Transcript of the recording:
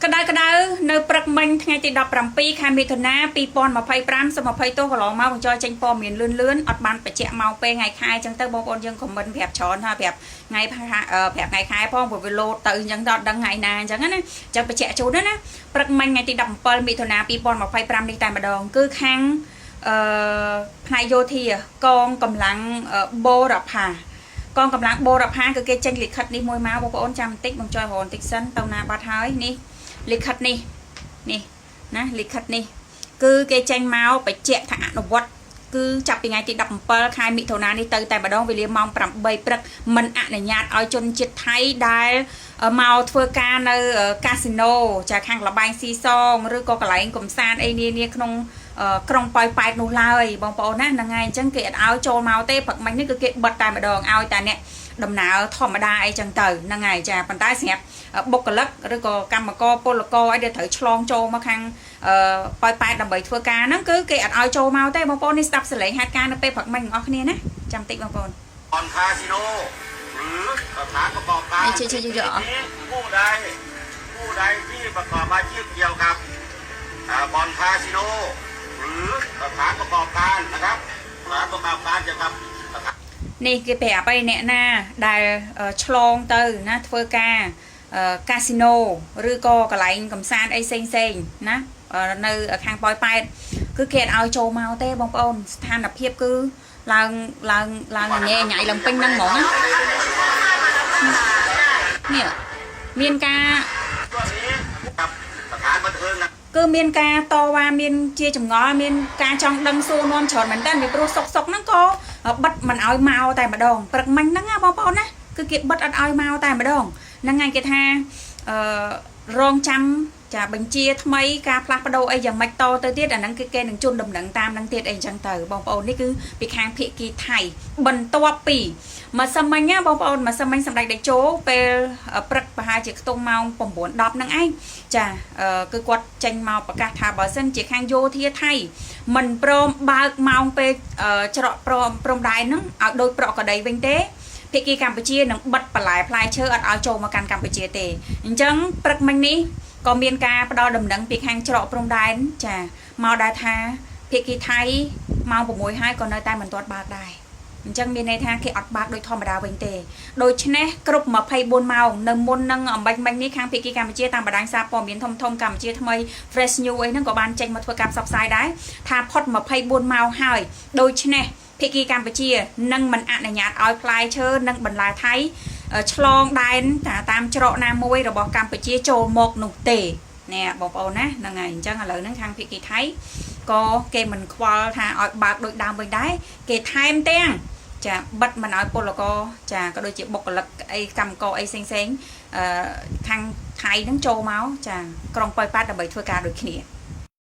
ក្តៅនៅព្រឹកមិញថ្ងៃទី17ខែមិថុនា2025សូម20ទោសកន្លងមកបញ្ចុះចេញព័ត៌មានលឿនអត់បានបញ្ជាក់មកពេលថ្ងៃខែអញ្ចឹងទៅបងប្អូនយើងខមមិនប្រាប់ច្រើនថាប្រាប់ថ្ងៃខែផងព្រោះវាលោតទៅអញ្ចឹងដល់ដឹងថ្ងៃណាអញ្ចឹងណាអញ្ចឹងបញ្ជាក់ជូនណាព្រឹកមិញថ្ងៃទី17មិថុនា2025នេះតែម្ដងគឺខាងផ្នែកយោធាកងកម្លាំងបូរផាកងកម្លាំងបូរផាគឺគេចេញលិខិតនេះមួយមកបងប្អូនចាំបន្តិចបងចុយរហូតបន្តិចសិនទៅណាបាត់ហើយនេះលិខិតនេះណាលិខិតនេះគឺគេចេញមកបញ្ជាក់ថាអនុវត្តគឺចាប់ពីថ្ងៃទី17ខែមិថុនានេះទៅតែម្ដងវេលាម៉ោង8ព្រឹកមិនអនុញ្ញាតឲ្យជនជាតិថៃដែលមកធ្វើការនៅកាស៊ីណូចាខាងលបែងស៊ីសងឬក៏កន្លែងកំសាន្តអីនានាក្នុងក្រុងប៉ោយប៉ែតនោះឡើយបងប្អូនណាហ្នឹងហើយអញ្ចឹងគេអត់ឲ្យចូលមកទេព្រឹកមិញនេះគឺគេបិទតែម្ដងឲ្យតែអ្នកដំណើរធម្មតាអីចឹងទៅហ្នឹងហើយចាប៉ុន្តែសម្រាប់បុគ្គលិកឬក៏កម្មករពលករអីដែលត្រូវឆ្លងចូលមកខាងប៉ោយប៉ែតដើម្បីធ្វើការហ្នឹងគឺគេអត់ឲ្យចូលមកទេបងប្អូននេះស្ដាប់សលេងហេតុការណ៍នៅពេលព្រឹកមិញទាំងអស់គ្នាណាចាំតិចបងប្អូនបនកាស៊ីណូឬស្ថានប្រកបការผู้ใดที่ประกอบอาชีพเกี่ยวกับบอนคาสิโนหรือสถานประกอบการนะครับสถานประกอบการเกี่ยวกับនេះគេប្រាប់ឲ្យអ្នកណាដែលឆ្លងទៅណាធ្វើការកាស៊ីណូឬក៏កន្លែងកំសាន្តអីផ្សេងណានៅខាងប៉ោយប៉ែតគឺគេអត់ឲ្យចូលមកទេបងប្អូនស្ថានភាពគឺឡើងញ៉ៃឡើងពេញហ្នឹងហ្មងណានេះមានការគឺមានការតវ៉ាមានជាចម្ងល់មានការចង់ដឹងសួរនាំច្រើនមែនតើពីព្រោះសុកហ្នឹងក៏បិទមិនឲ្យមកតែម្ដងព្រឹកមិញហ្នឹងណាបងប្អូនណាគឺគេបិទអត់ឲ្យមកតែម្ដងហ្នឹងហើយគេថារងចាំចាបញ្ជាថ្មីការផ្លាស់ប្ដូរអីយ៉ាងម៉េចតទៅទៀតអាហ្នឹងគឺគេនឹងជន់ដំណឹងតាមហ្នឹងទៀតអីអញ្ចឹងទៅបងប្អូននេះគឺពីខាងភៀកគីថៃបន្ទាប់ពីមកសិនមិញណាបងប្អូនមកសិនមិញសម្ដេចតេជោពេលព្រឹកប្រហែលជាខ្ទង់ម៉ោង9:10ហ្នឹងឯងចាគឺគាត់ចេញមកប្រកាសថាបើសិនជាខាងយោធាថៃមិនព្រមបើកម៉ោងពេលច្រកព្រំដែនហ្នឹងឲ្យដូចប្រកដីវិញទេភាគីកម្ពុជានឹងបិទបន្លែផ្លែឈើអត់ឲ្យចូលមកកាន់កម្ពុជាទេអញ្ចឹងព្រឹកមិញនេះក៏មានការផ្ដល់ដំណឹងពីខាងច្រកព្រំដែនចាមកដែរថាភាគីថៃម៉ោង6ហើយក៏នៅតែមិនទាន់បើកដែរអញ្ចឹងមានន័យថាគេអត់បើកដូចធម្មតាវិញទេដូច្នេះគ្រប់24ម៉ោងនៅមុននឹងអំបញ្ញមិញនេះខាងភាគីកម្ពុជាតាមបណ្ដាញសារព័ត៌មានធំកម្ពុជាថ្មី Fresh News អីហ្នឹងក៏បានចេញមកធ្វើការផ្សព្វផ្សាយដែរថាផុត24ម៉ោងហើយដូច្នេះភាគីកម្ពុជានឹងមិនអនុញ្ញាតឲ្យផ្លែឈើនិងបន្លែថៃឆ្លងដែនតាមច្រកណាមួយរបស់កម្ពុជាចូលមកនោះទេនេះបងប្អូនណាហ្នឹងហើយអញ្ចឹងឥឡូវហ្នឹងខាងភាគីថៃក៏គេមិនខ្វល់ថាឲ្យបើកដូចដើមវិញដែរគេថែមទាំងចាបិទមិនឲ្យពលករចាក៏ដូចជាបុគ្គលិកអីកម្មករអីផ្សេងខាងថៃហ្នឹងចូលមកចាក្រុងប៉ោយប៉ែតដើម្បីធ្វើការដូចគ្នា